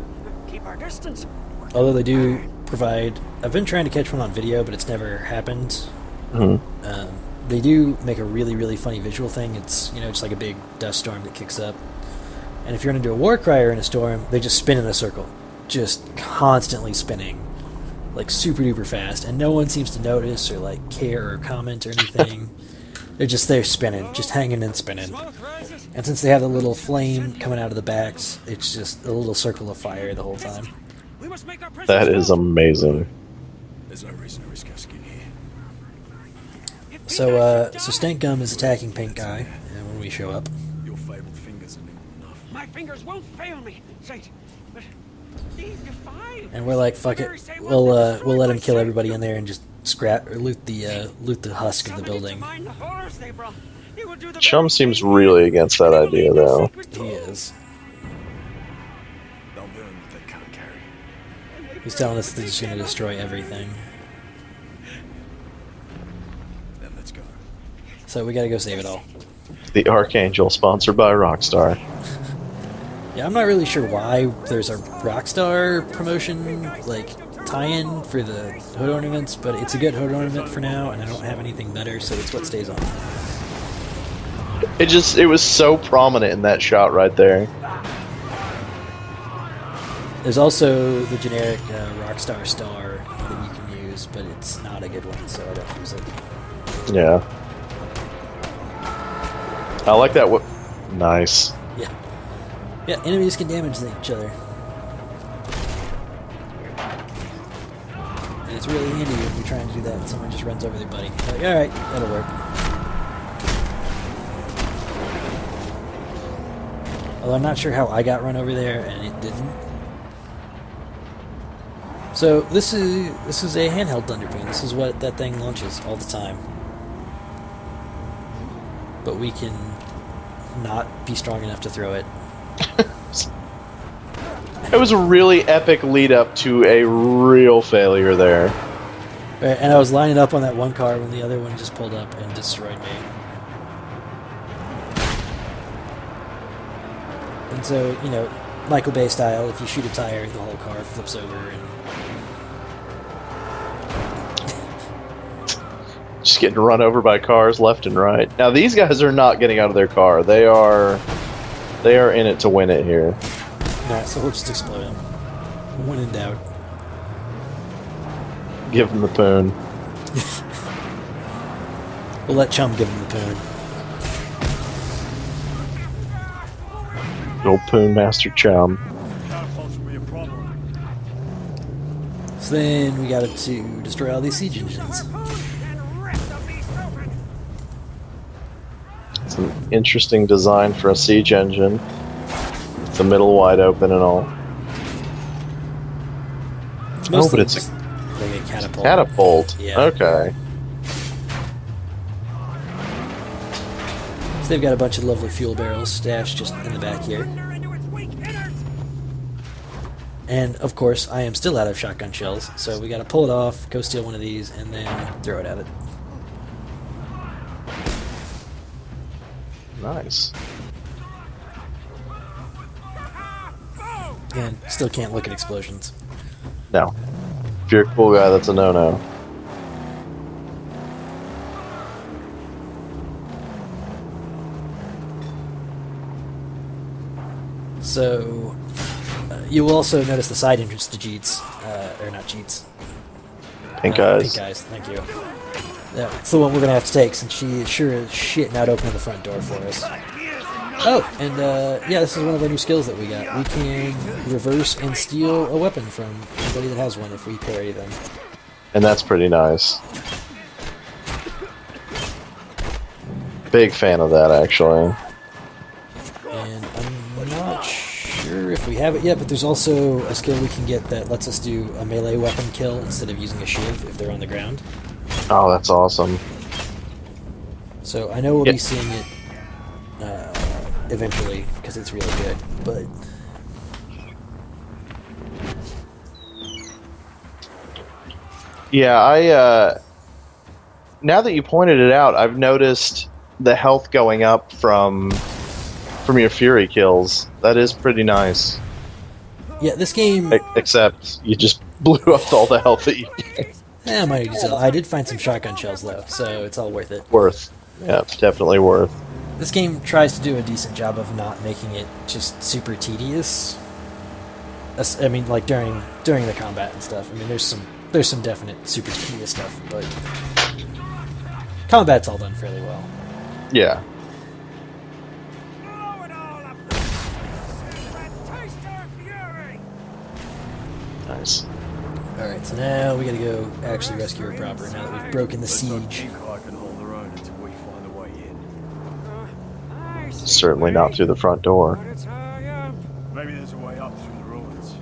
Keep our distance. Although they do provide, I've been trying to catch one on video, but it's never happened. Mm-hmm. They do make a really, really funny visual thing. It's, you know, just like a big dust storm that kicks up. And if you're into a war crier in a storm, they just spin in a circle. Just constantly spinning. Like super duper fast. And no one seems to notice or like care or comment or anything. They're spinning, just hanging and spinning. Smoke rises. And since they have the little flame coming out of the backs, it's just a little circle of fire the whole time. We must make our presence That is known. amazing. There's no reason to risk our skin here. If we So, guys should so die, Stank Gum is attacking Pink Guy, and when we show up. Your fabled fingers are nimble enough. my fingers won't fail me, Saint. But these defy. And we're like, fuck it, we'll let him kill everybody in there and just scrap or loot the husk of the building. Chum seems really against that idea, though. He is. They'll burn what they can't carry. He's telling us they're just gonna destroy everything. Then let's go. So we gotta go save it all. The Archangel, sponsored by Rockstar. Yeah, I'm not really sure why there's a Rockstar promotion, like, tie-in for the hood ornaments, but it's a good hood ornament for now, and I don't have anything better, so it's what stays on. It was so prominent in that shot right there. There's also the generic Rockstar star that you can use, but it's not a good one, so I don't use it. Yeah. I like that. Nice. Yeah. Yeah, enemies can damage each other. And it's really handy when you're trying to do that and someone just runs over their buddy. You're like, alright, that'll work. Although I'm not sure how I got run over there and it didn't. So this is a handheld Thunderboom. This is what that thing launches all the time. But we can not be strong enough to throw it. It was a really epic lead up to a real failure there. Right, and I was lining up on that one car when the other one just pulled up and destroyed me. And so, you know, Michael Bay style, if you shoot a tire, the whole car flips over and... Just getting run over by cars left and right. Now these guys are not getting out of their car. They are in it to win it here. Alright, so we'll just explode him. When in doubt. Give them the poon. We'll let Chum give him the poon. Old Poon Master Chum. Catapults will be a problem. So then we got to destroy all these siege engines. It's an interesting design for a siege engine. It's the middle wide open and all. It's Oh, mostly but it's just like a catapult. Catapult. Yeah. Okay. So they've got a bunch of lovely fuel barrels stashed just in the back here. And, of course, I am still out of shotgun shells, so we gotta pull it off, go steal one of these, and then throw it at it. Nice. And still can't look at explosions. No. If you're a cool guy, that's a no-no. So, you will also notice the side entrance to Jeets, or not Jeets. Pink eyes. Pink Eyes, thank you. Yeah, it's the one we're gonna have to take since she is sure as shit not opening the front door for us. Oh, and yeah, this is one of the new skills that we got. We can reverse and steal a weapon from anybody that has one if we parry them. And that's pretty nice. Big fan of that, actually. And I'm not sure if we have it yet, but there's also a skill we can get that lets us do a melee weapon kill instead of using a shiv if they're on the ground. Oh, that's awesome. So I know we'll Yep. be seeing it eventually because it's really good, but Yeah, now that you pointed it out, I've noticed the health going up from your Fury kills. That is pretty nice. yeah, this game. Except you just blew up all the health that you I did find some shotgun shells though, so it's all worth it. worth. Yeah, it's definitely worth. This game tries to do a decent job of not making it just super tedious. I mean, like during the combat and stuff. I mean, there's some definite super tedious stuff, but combat's all done fairly well. Yeah. Blow it all up! Taste our fury! Nice. Alright, so now we gotta go actually rescue her proper now that we've broken the siege. I can hold their own until we find a way in. I see Certainly not through the front door. But it's high up. Maybe there's a way up through the ruins.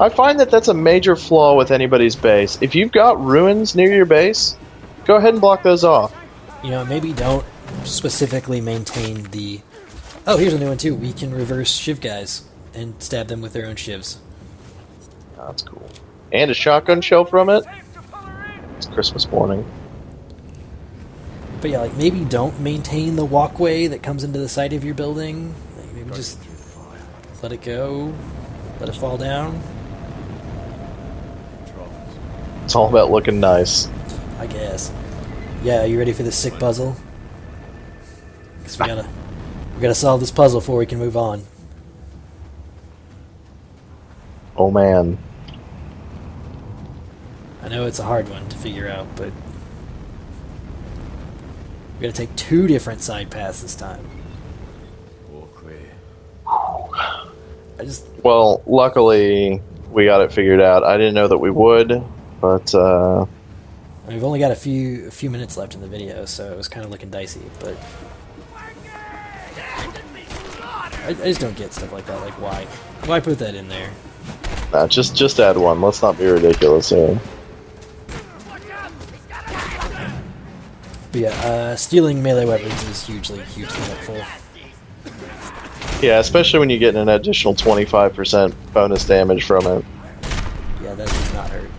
I find that that's a major flaw with anybody's base. If you've got ruins near your base, go ahead and block those off. You know, maybe don't specifically maintain the... Oh, here's a new one too. We can reverse shiv guys and stab them with their own shivs. That's cool. And a shotgun shell from it. It's Christmas morning. But yeah, like maybe don't maintain the walkway that comes into the side of your building. Like, maybe just let it go, let it fall down. It's all about looking nice. I guess. Yeah, you ready for this sick puzzle? Because we gotta solve this puzzle before we can move on. Oh man. I know it's a hard one to figure out, but we gotta take 2 different side paths this time. All clear. Well, luckily we got it figured out. I didn't know that we would, but We've only got a few minutes left in the video, so it was kind of looking dicey, but I just don't get stuff like that. Like, why put that in there? nah, just add one. Let's not be ridiculous here. But yeah, stealing melee weapons is hugely helpful. Yeah, especially when you get an additional 25% bonus damage from it. Yeah, that does not hurt.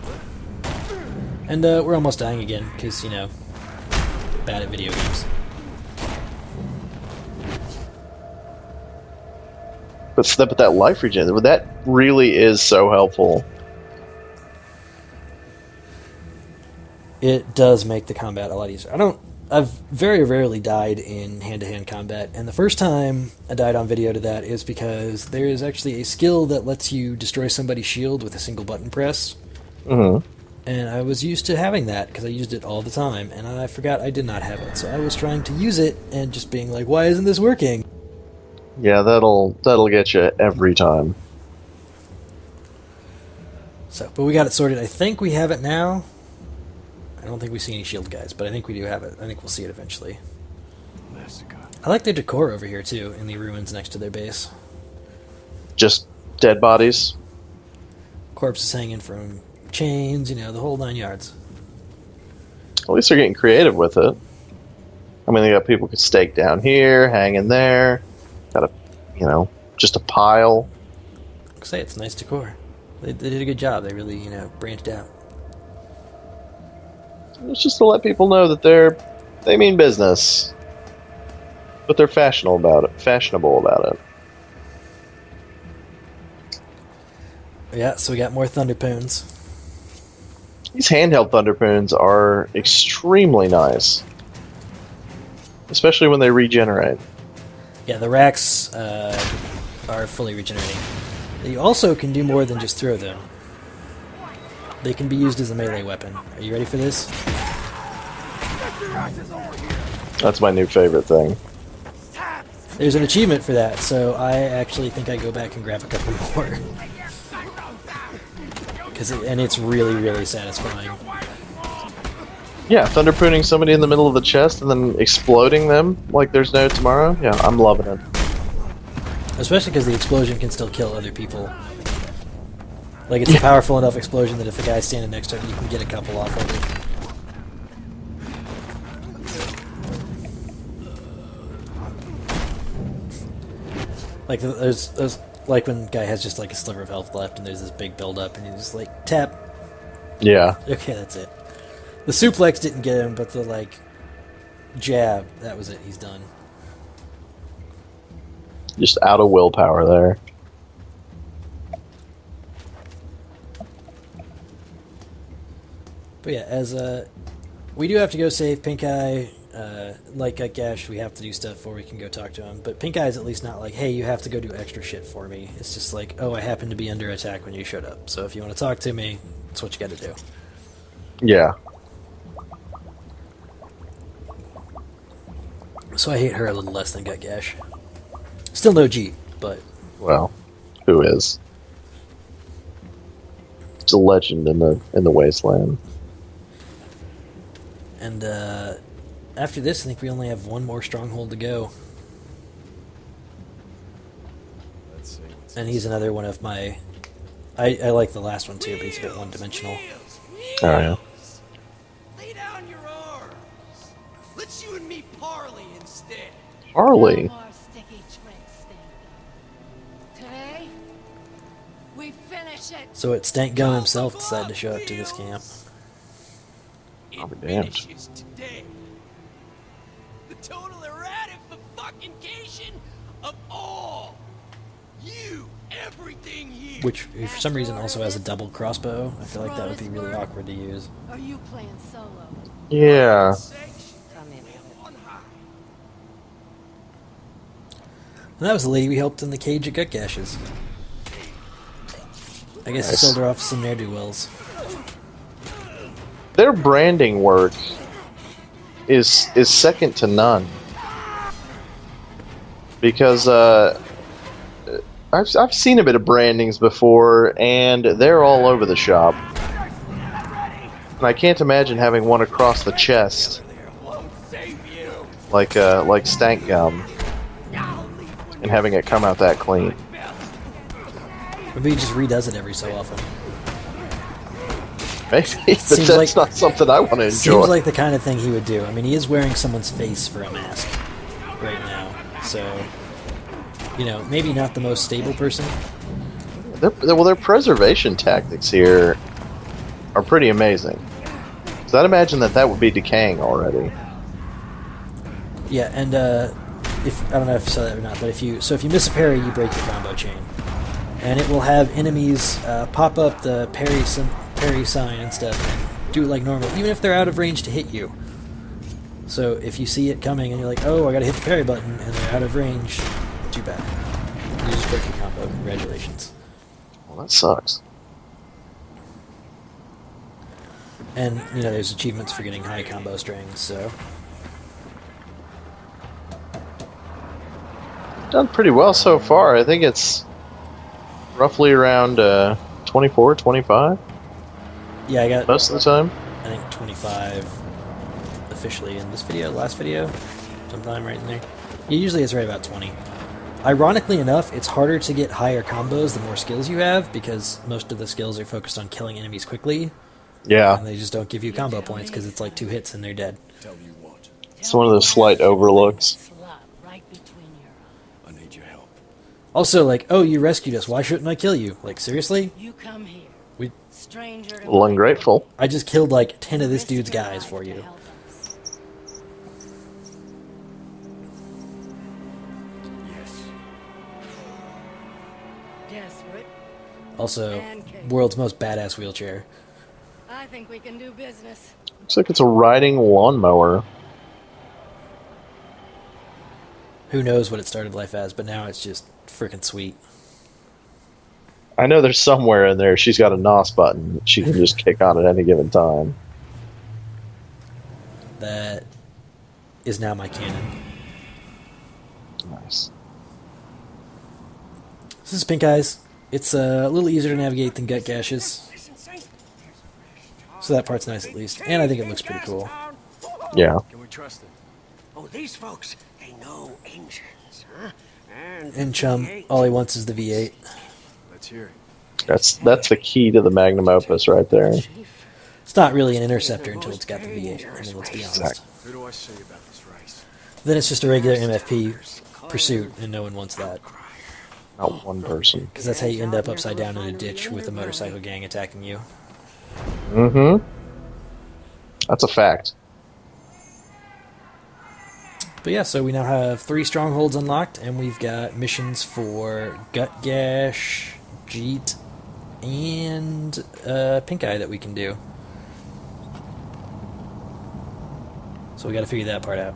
And we're almost dying again, because, you know, bad at video games. But that life regen, that really is so helpful. It does make the combat a lot easier. I've very rarely died in hand-to-hand combat, and the first time I died on video to that is because there is actually a skill that lets you destroy somebody's shield with a single button press. Mm-hmm. And I was used to having that, because I used it all the time, and I forgot I did not have it. So I was trying to use it, and just being like, why isn't this working? Yeah, that'll get you every time. So, but we got it sorted. I think we have it now. I don't think we see any shield guys, but I think we do have it. I think we'll see it eventually. I like their decor over here, too, in the ruins next to their base. Just dead bodies. Corpses hanging from chains, you know, the whole 9 yards. At least they're getting creative with it. I mean, they got people could stake down here, hanging there. Got a, just a pile. Like I say, it's nice decor. They did a good job. They really, branched out. It's just to let people know that they mean business, but they're fashionable about it. Yeah, so we got more Thunderpoons. These handheld Thunderpoons are extremely nice, especially when they regenerate. Yeah, the racks are fully regenerating. You also can do more than just throw them. They can be used as a melee weapon. Are you ready for this? That's my new favorite thing. There's an achievement for that, so I actually think I go back and grab a couple more. And it's really, really satisfying. Yeah, thunderpooning somebody in the middle of the chest and then exploding them like there's no tomorrow. Yeah, I'm loving it. Especially because the explosion can still kill other people. Like, it's a powerful enough explosion that if a guy's standing next to it, you can get a couple off of it. Like, there's like when a guy has just like a sliver of health left and there's this big build up and you just like tap. Yeah. Okay, that's it. The suplex didn't get him, but the like jab, that was it. He's done. Just out of willpower there. But yeah, as we do have to go save Pink Eye. Like Gash, we have to do stuff before we can go talk to him. But Pink Eye's at least not like, hey, you have to go do extra shit for me. It's just like, oh, I happened to be under attack when you showed up. So if you want to talk to me, that's what you got to do. Yeah. So I hate her a little less than Gut Gash. Still no Jeet, but... Well, who is? It's a legend in the wasteland. And after this, I think we only have one more stronghold to go. Let's see. And he's another one of my... I like the last one too, but he's a bit one-dimensional. Oh yeah. Lay down your arms. Let's you and me parley instead. Harley. No more sticky tricks, Stank Gum. Today, we finish it. So it's Stank Gum himself decided to show up to this camp. I'll be It damned. finishes today. The total erratification of all. You, everything here. Which, for some reason, also has a double crossbow. I feel like that would be really awkward to use. Are you playing solo? Yeah. Come in. On high. And that was the lady we helped in the cage of Gut Gashes. I guess I Nice. sold her off to some ne'er-do-wells. Their branding work is second to none. Because I've seen a bit of brandings before, and they're all over the shop. And I can't imagine having one across the chest, like Stank Gum, and having it come out that clean. Maybe he just redoes it every so often. Maybe, but Seems that's like- not something I want to enjoy. Seems like the kind of thing he would do. I mean, he is wearing someone's face for a mask right now, so... You know, maybe not the most stable person. Their preservation tactics here are pretty amazing. So I'd imagine that would be decaying already. Yeah, and if I don't know if you saw that or not, but if you miss a parry, you break your combo chain, and it will have enemies pop up the parry sign and stuff, and do it like normal, even if they're out of range to hit you. So if you see it coming and you're like, oh, I gotta hit the parry button, and they're out of range, too bad. You just broke your combo. Congratulations. Well, that sucks. And you know, there's achievements for getting high combo strings, so. Done pretty well so far. I think it's roughly around 24, 25 Yeah, I got most of the time. I think 25 officially in this video, last video, sometime right in there. Yeah, usually it's right about 20. Ironically enough, it's harder to get higher combos the more skills you have, because most of the skills are focused on killing enemies quickly, Yeah, and they just don't give you combo points because it's like 2 hits and they're dead. Tell you what, it's one of those slight overlooks. Slot right between your eyes. I need your help. Also, like, oh, you rescued us, why shouldn't I kill you? Like, seriously? You come here. We, Stranger A to little ungrateful. I just killed like 10 of this risk dude's your guys life for to you. help us. Yes. Desperate. Also, Pancake. world's most badass wheelchair. I think we can do business. Looks like it's a riding lawnmower. Who knows what it started life as, but now it's just freaking sweet. I know there's somewhere in there she's got a NOS button that she can just kick on at any given time. That is now my canon. Nice. This is Pink Eyes. It's a little easier to navigate than Gut Gashes, so that part's nice at least. And I think it looks pretty cool. Yeah. Can we trust it? Oh, these folks, they know engines, huh? And Chum, all he wants is the V8. Let's hear it. That's the key to the magnum opus right there. It's not really an interceptor until it's got the V8, I mean, let's be honest. Exactly. Who do I say about this race? Then it's just a regular MFP pursuit, and no one wants that. Not one person. Because that's how you end up upside down in a ditch with a motorcycle gang attacking you. Mm-hmm. That's a fact. But yeah, so we now have 3 strongholds unlocked, and we've got missions for Gut Gash, Jeet, and Pink Eye that we can do. So we gotta figure that part out.